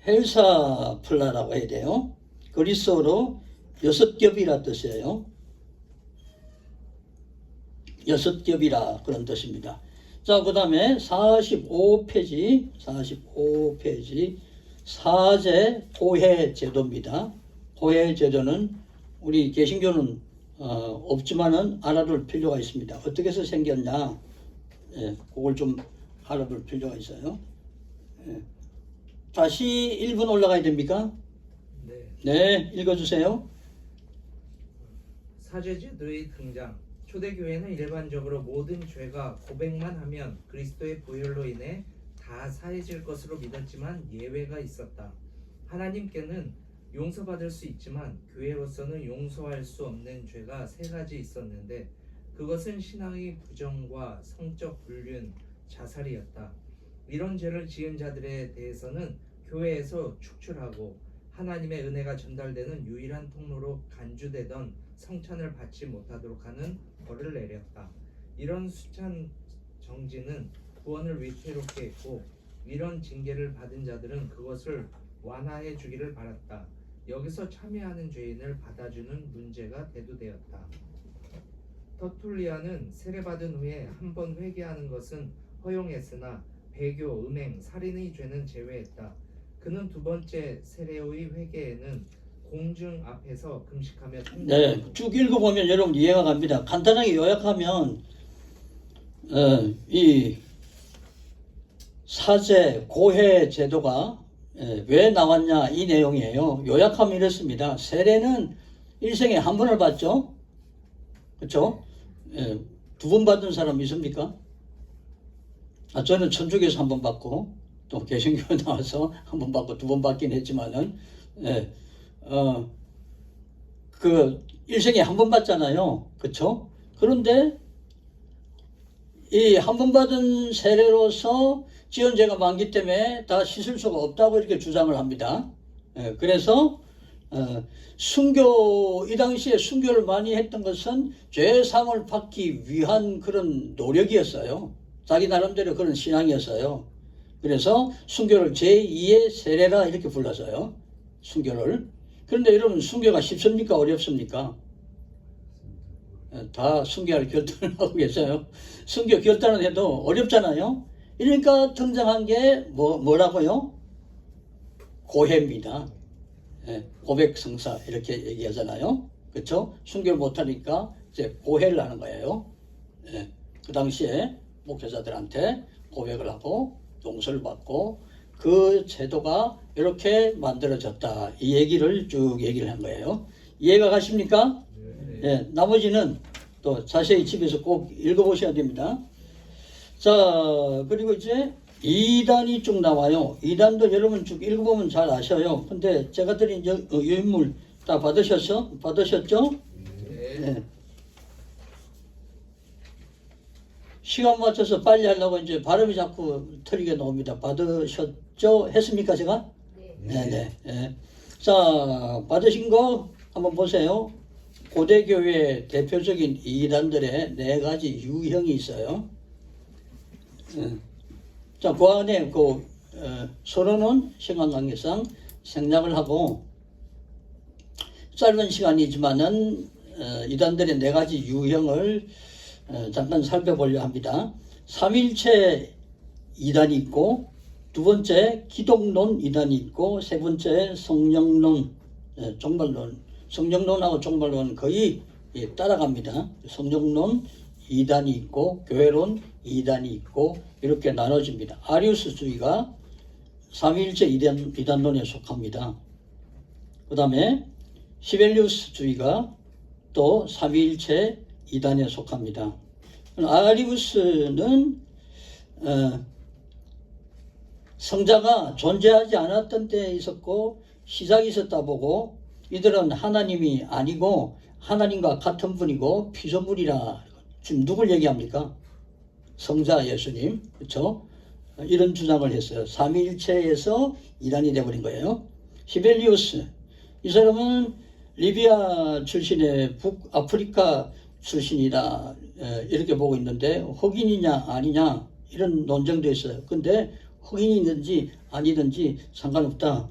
헬사 플라라고 해야 돼요. 그리스어로 6겹이라 뜻이에요. 6겹이라 그런 뜻입니다. 자, 그 다음에 45페이지 사제 호해 제도입니다. 호해 제도는 우리 개신교는 없지만은 알아둘 필요가 있습니다. 어떻게 해서 생겼냐? 예, 그걸 좀 알아둘 필요가 있어요. 예. 다시 1분 올라가야 됩니까? 네. 네, 읽어주세요. 사제제도의 등장. 초대교회는 일반적으로 모든 죄가 고백만 하면 그리스도의 부활로 인해 다 사해질 것으로 믿었지만 예외가 있었다. 하나님께는 용서받을 수 있지만 교회로서는 용서할 수 없는 죄가 세 가지 있었는데 그것은 신앙의 부정과 성적 불륜, 자살이었다. 이런 죄를 지은 자들에 대해서는 교회에서 축출하고 하나님의 은혜가 전달되는 유일한 통로로 간주되던 성찬을 받지 못하도록 하는 벌을 내렸다. 이런 수찬 정지는 구원을 위태롭게 했고 이런 징계를 받은 자들은 그것을 완화해 주기를 바랐다. 여기서 참여하는 죄인을 받아주는 문제가 대두되었다. 터툴리아는 세례받은 후에 한 번 회개하는 것은 허용했으나 배교, 음행, 살인의 죄는 제외했다. 그는 두 번째 세례의 회개에는 공중 앞에서 금식하며 네, 쭉 읽어보면 여러분 이해가 갑니다. 간단하게 요약하면 이 사제 고해 제도가 왜 나왔냐 이 내용이에요. 요약하면 이렇습니다. 세례는 일생에 한 번을 받죠. 그렇죠? 두 번 받은 사람 있습니까? 저는 천주교에서 한 번 받고 또 개신교 나와서 한 번 받고 두 번 받긴 했지만은 그 일생에 한 번 받잖아요. 그렇죠? 그런데 이 한 번 받은 세례로서 지은 죄가 많기 때문에 다 씻을 수가 없다고 이렇게 주장을 합니다. 그래서 순교, 이 당시에 순교를 많이 했던 것은 죄상을 받기 위한 그런 노력이었어요. 자기 나름대로 그런 신앙이었어요. 그래서 순교를 제2의 세례라 이렇게 불렀어요. 순교를. 그런데 여러분 순교가 쉽습니까? 어렵습니까? 다 순교할 결단을 하고 계세요. 순교 결단을 해도 어렵잖아요. 그러니까 등장한 게 뭐라고요? 고해입니다. 고백 성사 이렇게 얘기하잖아요. 그렇죠? 순교를 못하니까 이제 고해를 하는 거예요. 그 당시에 목회자들한테 고백을 하고 용서를 받고 그 제도가 이렇게 만들어졌다. 이 얘기를 쭉 얘기를 한 거예요. 이해가 가십니까? 네. 나머지는 또 자세히 집에서 꼭 읽어보셔야 됩니다. 자, 그리고 이제 2단이 쭉 나와요. 2단도 여러분 쭉 읽어보면 잘 아셔요. 근데 제가 드린 유인물 다 받으셨죠? 네. 시간 맞춰서 빨리 하려고 이제 발음이 자꾸 틀리게 나옵니다. 받으셨죠? 했습니까, 제가? 네. 네네. 자, 받으신 거 한번 보세요. 고대교회 대표적인 이단들의 4가지 유형이 있어요. 자, 그 안에 서로는 시간 관계상 생략을 하고 짧은 시간이지만은 이단들의 4가지 유형을 잠깐 살펴보려 합니다. 삼일체 이단이 있고, 두 번째 기독론 이단이 있고, 세 번째 성령론, 종말론. 성령론하고 종말론은 거의 따라갑니다. 성령론 이단이 있고, 교회론 이단이 있고, 이렇게 나눠집니다. 아리우스주의가 삼일체 이단론에 속합니다. 그 다음에 시벨리우스주의가 또 삼위일체 이단에 속합니다. 아리우스는 성자가 존재하지 않았던 때에 있었고 시작이 있었다 보고, 이들은 하나님이 아니고 하나님과 같은 분이고 피조물이라. 지금 누굴 얘기합니까? 성자 예수님, 그렇죠? 이런 주장을 했어요. 삼위일체에서 이단이 되어버린 거예요. 시벨리우스, 이 사람은 리비아 출신의 북아프리카 출신이다, 이렇게 보고 있는데 흑인이냐 아니냐 이런 논쟁도 있어요. 근데 흑인이든지 아니든지 상관없다.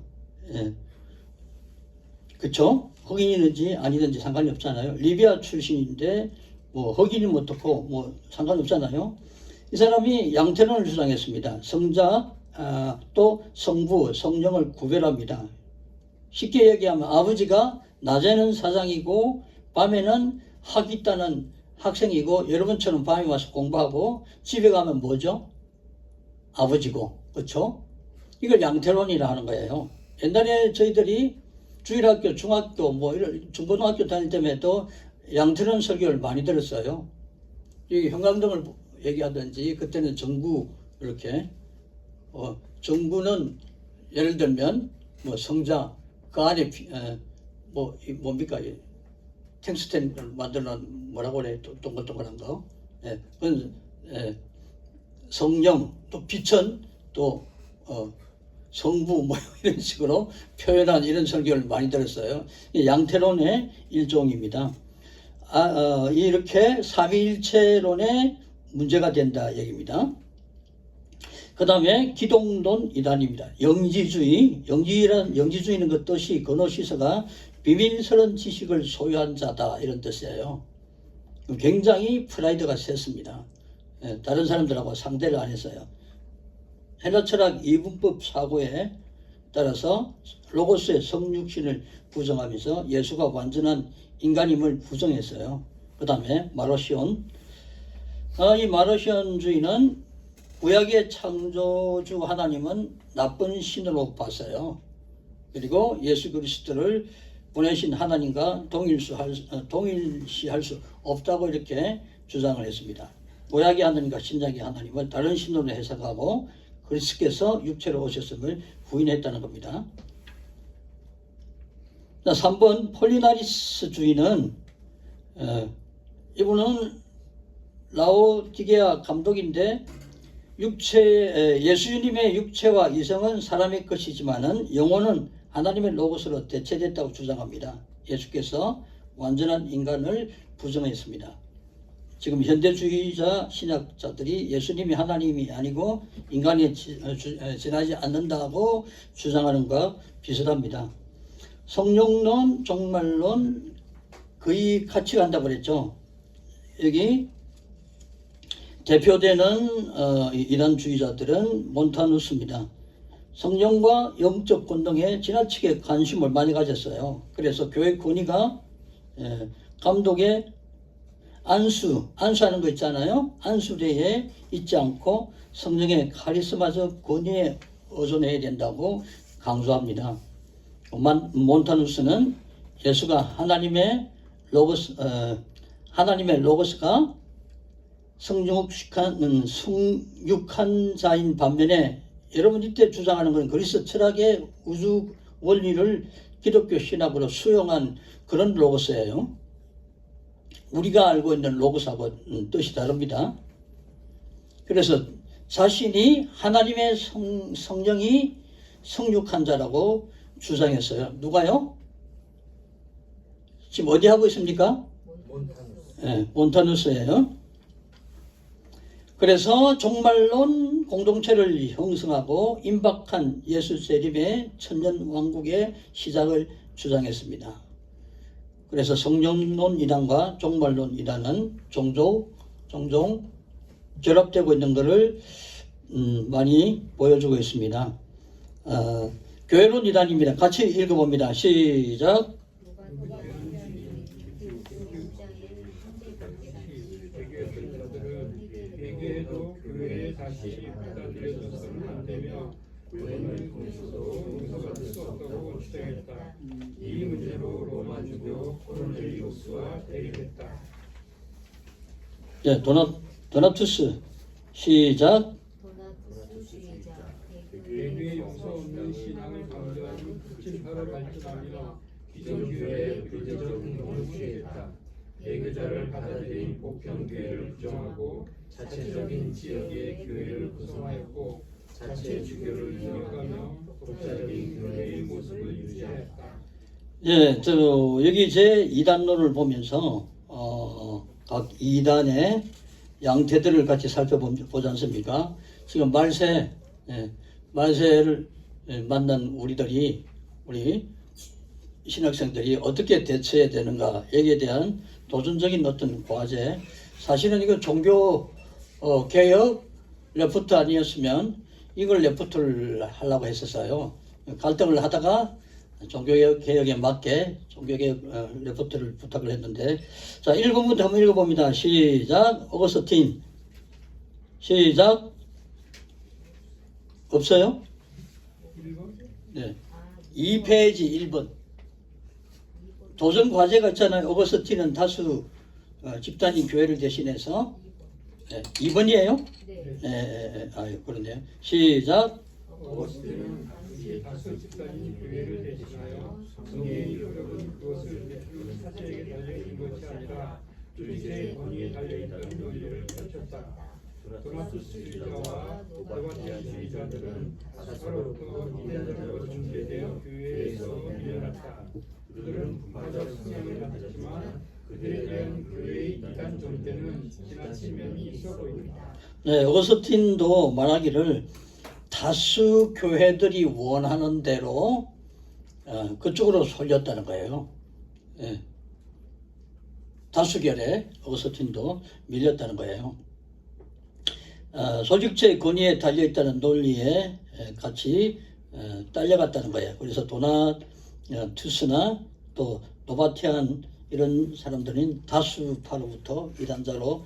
그쵸? 흑인이든지 아니든지 상관이 없잖아요. 리비아 출신인데 뭐 흑인이면 어떻고 뭐 상관없잖아요. 이 사람이 양태론을 주장했습니다. 성자 또 성부, 성령을 구별합니다. 쉽게 얘기하면 아버지가 낮에는 사장이고 밤에는 학위 따는 학생이고, 여러분처럼 밤에 와서 공부하고 집에 가면 뭐죠? 아버지고, 그렇죠? 이걸 양태론이라 하는 거예요. 옛날에 저희들이 주일학교, 중학교, 뭐 이런 중고등학교 다닐 때에도 양태론 설교를 많이 들었어요. 이 형광등을 얘기하든지, 그때는 정구 이렇게 정구는 예를 들면 뭐 성자, 그 안에 뭡니까? 탱스텐을 만들어 뭐라고 그래? 동글동글한 거. 그건 성령, 또 빛은 또 성부 뭐 이런 식으로 표현한 이런 설교를 많이 들었어요. 양태론의 일종입니다. 이렇게 삼위일체론의 문제가 된다 얘기입니다. 그 다음에 기독론 이단입니다. 영지주의는 그 뜻이 근호시서가 비밀스러운 지식을 소유한 자다 이런 뜻이에요. 굉장히 프라이드가 셌습니다. 다른 사람들하고 상대를 안 했어요. 헬라 철학 이분법 사고에 따라서 로고스의 성육신을 부정하면서 예수가 완전한 인간임을 부정했어요. 그 다음에 마로시온. 이 마로시온주의는 구약의 창조주 하나님은 나쁜 신으로 봤어요. 그리고 예수 그리스도를 보내신 하나님과 동일시할 수 없다고 이렇게 주장을 했습니다. 구약의 하나님과 신약의 하나님을 다른 신으로 해석하고 그리스도께서 육체로 오셨음을 부인했다는 겁니다. 3번 폴리나리스주의는 이분은 라오디게아 감독인데 예수님의 육체와 이성은 사람의 것이지만은 영혼은 하나님의 로고스로 대체됐다고 주장합니다. 예수께서 완전한 인간을 부정했습니다. 지금 현대주의자 신학자들이 예수님이 하나님이 아니고 인간에 지나지 않는다고 주장하는 것과 비슷합니다. 성령론, 종말론 거의 같이 간다고 그랬죠. 여기 대표되는 이단주의자들은 몬타누스입니다. 성령과 영적 권능에 지나치게 관심을 많이 가졌어요. 그래서 교회 권위가 감독의 안수하는 거 있잖아요. 안수대에 있지 않고 성령의 카리스마적 권위에 의존해야 된다고 강조합니다. 몬타누스는 예수가 하나님의 로고스가 성육한 자인 반면에 여러분 이때 주장하는 것은 그리스 철학의 우주 원리를 기독교 신학으로 수용한 그런 로고스예요. 우리가 알고 있는 로고스하고 뜻이 다릅니다. 그래서 자신이 하나님의 성령이 성육한 자라고 주장했어요. 누가요? 지금 어디 하고 있습니까? 네, 몬타누스예요. 그래서 종말론 공동체를 형성하고 임박한 예수 재림의 천년 왕국의 시작을 주장했습니다. 그래서 성령론 이단과 종말론 이단은 종종 결합되고 있는 것을 많이 보여주고 있습니다. 교회론 이단입니다. 같이 읽어봅니다. 시작. 회개해도 교회에 다시 받아들여져서는 안 되며 구원을 공수도 용서받을 수 없다고 주장했다. 이 문제로 로마 주교 코르넬리우스와 대립했다. 네, 도나투스 시작. 도나투스주의자 외교의 용서 없는 신앙을 강조하는 극진파로 발전하며 기존 교회의 교제적 행동을 취했다. 배교자를 받아들인 복평교회를 부정하고 자체적인 지역의 교회를 구성하였고 자체 주교를 이어가며 독자적인 교회의 모습을 유지하였다. 예, 여기 제 이단론을 보면서 각 이단의 양태들을 같이 살펴보지 않습니까? 지금 말세를 만난 우리 신학생들이 어떻게 대처해야 되는가 여기에 대한 도전적인 어떤 과제. 사실은 이거 종교 개혁 레포트 아니었으면 이걸 레포트를 하려고 했었어요. 갈등을 하다가 종교개혁에 맞게 종교개혁 레포트를 부탁을 했는데, 자 1번부터 한번 읽어봅니다. 시작. 어거스틴 시작. 없어요? 네. 2페이지 1번. 도전 과제가 있잖아요. 어거스틴은 다수 집단인 교회를 대신해서 2번이에요? 네. 아유, 그러네요. 시작. 어거스틴은 당시 다수 집단인 교회를 대신하여 성령의 효력은 그것을 베푸는 사제에게 달려있는 것이 아니라 주체의 권위에 달려있다는 논리를 펼쳤다. 도나투스주의자와 노바티아주의자들은 다수로부터 이단자로 중재되어 교회에서 밀려났다. 그들은 분파적 성향을 가졌지만 그들에 대한 교회의 이단 존재는 지나친 면이 있어 보입니다. 네, 어거스틴도 말하기를 다수 교회들이 원하는 대로 그쪽으로 쏠렸다는 거예요. 네. 다수결에 어거스틴도 밀렸다는 거예요. 소직체의 권위에 달려있다는 논리에 같이 딸려갔다는 거예요. 그래서 도나투스나 또 노바티안 이런 사람들은 다수파로부터 이단자로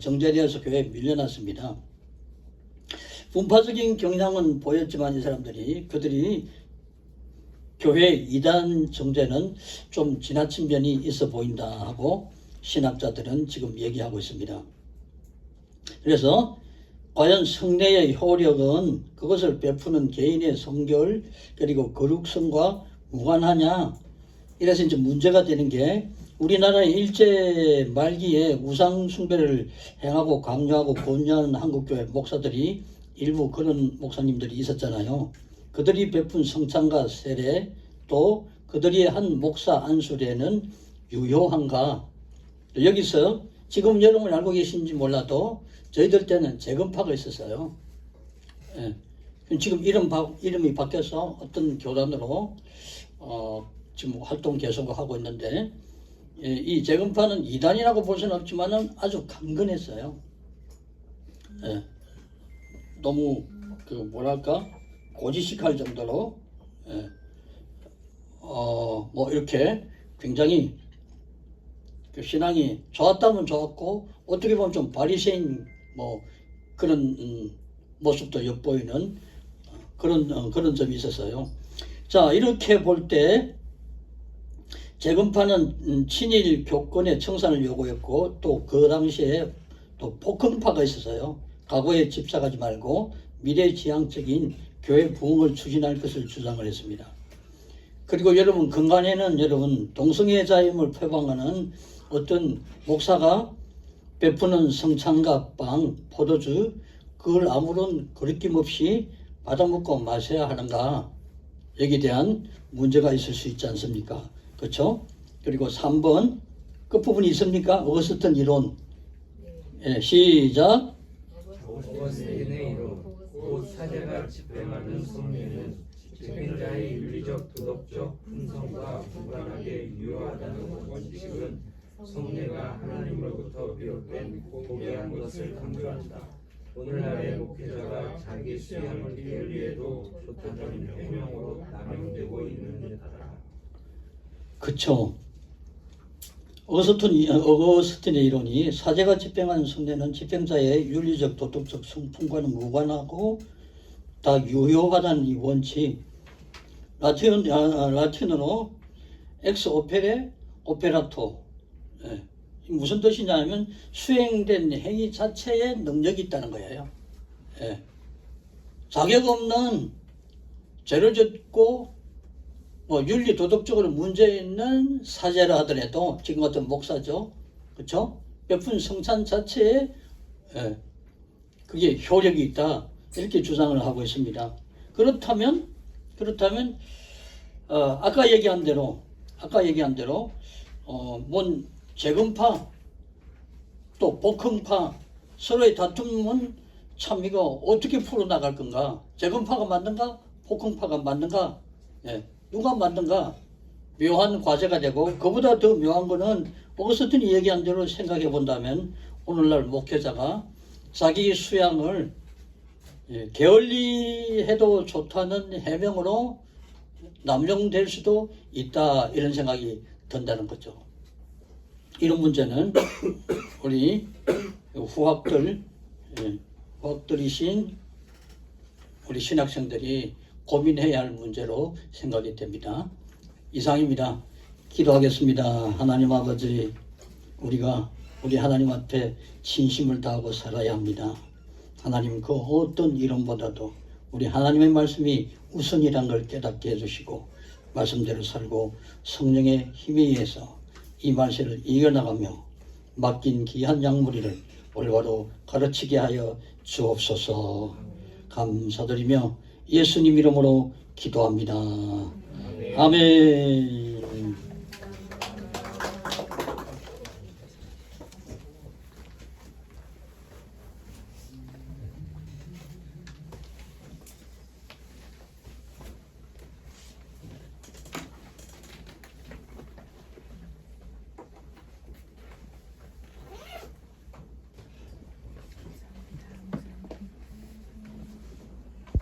정제되어서 교회에 밀려났습니다. 분파적인 경향은 보였지만 이 사람들이 그들이 교회 이단 정제는 좀 지나친 면이 있어 보인다 하고 신학자들은 지금 얘기하고 있습니다. 그래서 과연 성례의 효력은 그것을 베푸는 개인의 성결 그리고 거룩성과 무관하냐? 이래서 이제 문제가 되는 게 우리나라의 일제 말기에 우상 숭배를 행하고 강요하고 권유하는 한국교회 목사들이 일부 그런 목사님들이 있었잖아요. 그들이 베푼 성찬과 세례 또 그들이 한 목사 안수례는 유효한가? 여기서 지금 여러분 알고 계신지 몰라도 저희들 때는 재건파가 있었어요. 예. 지금 이름이 바뀌어서 어떤 교단으로 지금 활동 계속 하고 있는데 이 재건파는 이단이라고 볼 수는 없지만은 아주 강건했어요. 예. 너무 그 뭐랄까 고지식할 정도로 예. 뭐 이렇게 굉장히 그 신앙이 좋았다면 좋았고 어떻게 보면 좀 바리새인 뭐 그런 모습도 엿보이는 그런 점이 있었어요. 자, 이렇게 볼 때 재건파는 친일 교권의 청산을 요구했고 또 그 당시에 또 폭흥파가 있었어요. 과거에 집착하지 말고 미래지향적인 교회 부흥을 추진할 것을 주장을 했습니다. 그리고 여러분 근간에는 여러분 동성애 자임을 표방하는 어떤 목사가 베푸는 성찬과 빵, 포도주 그걸 아무런 거리낌 없이 받아먹고 마셔야 하는가 여기에 대한 문제가 있을 수 있지 않습니까? 그렇죠? 그리고 3번 끝부분이 있습니까? 어거스틴 이론. 예, 시작. 어거스틴의 이론 곧 사제가 집행하는 성례는 집행자의 윤리적 도덕적 품성과 무관하게 유효하다는 원칙은 성례가 하나님으로부터 비롯된 고귀한 것을 강조한다. 오늘날의 목회자가 자기 수양을 게을리해도 좋다는 표명으로 남용되고 있는 듯하다. 그쵸. 어거스틴의 이론이 사제가 집행하는 성례는 집행자의 윤리적 도덕적 성품과는 무관하고 다 유효하다는 이 원칙. 라틴어로 엑스 오페레 오페라토. 예. 무슨 뜻이냐면 수행된 행위 자체에 능력이 있다는 거예요. 예. 자격 없는 죄를 짓고 뭐 윤리 도덕적으로 문제 있는 사제라 하더라도 지금 같은 목사죠, 그렇죠? 베푼 성찬 자체에 예, 그게 효력이 있다 이렇게 주장을 하고 있습니다. 그렇다면 아까 얘기한 대로 뭔 재건파 또 복흥파 서로의 다툼은 참 이거 어떻게 풀어나갈 건가? 재건파가 맞는가? 복흥파가 맞는가? 예. 누가 만든가 묘한 과제가 되고 그보다 더 묘한 거는 어거스틴이 얘기한 대로 생각해 본다면 오늘날 목회자가 자기 수양을 게을리해도 좋다는 해명으로 남용될 수도 있다 이런 생각이 든다는 거죠. 이런 문제는 우리 후학들이신 우리 신학생들이 고민해야 할 문제로 생각이 됩니다. 이상입니다. 기도하겠습니다. 하나님 아버지, 우리가 우리 하나님 앞에 진심을 다하고 살아야 합니다. 하나님 그 어떤 이론보다도 우리 하나님의 말씀이 우선이란 걸 깨닫게 해주시고 말씀대로 살고 성령의 힘에 의해서 이 말씀을 이겨나가며 맡긴 귀한 양무리를 올바로 가르치게 하여 주옵소서. 감사드리며 예수님 이름으로 기도합니다. 아멘.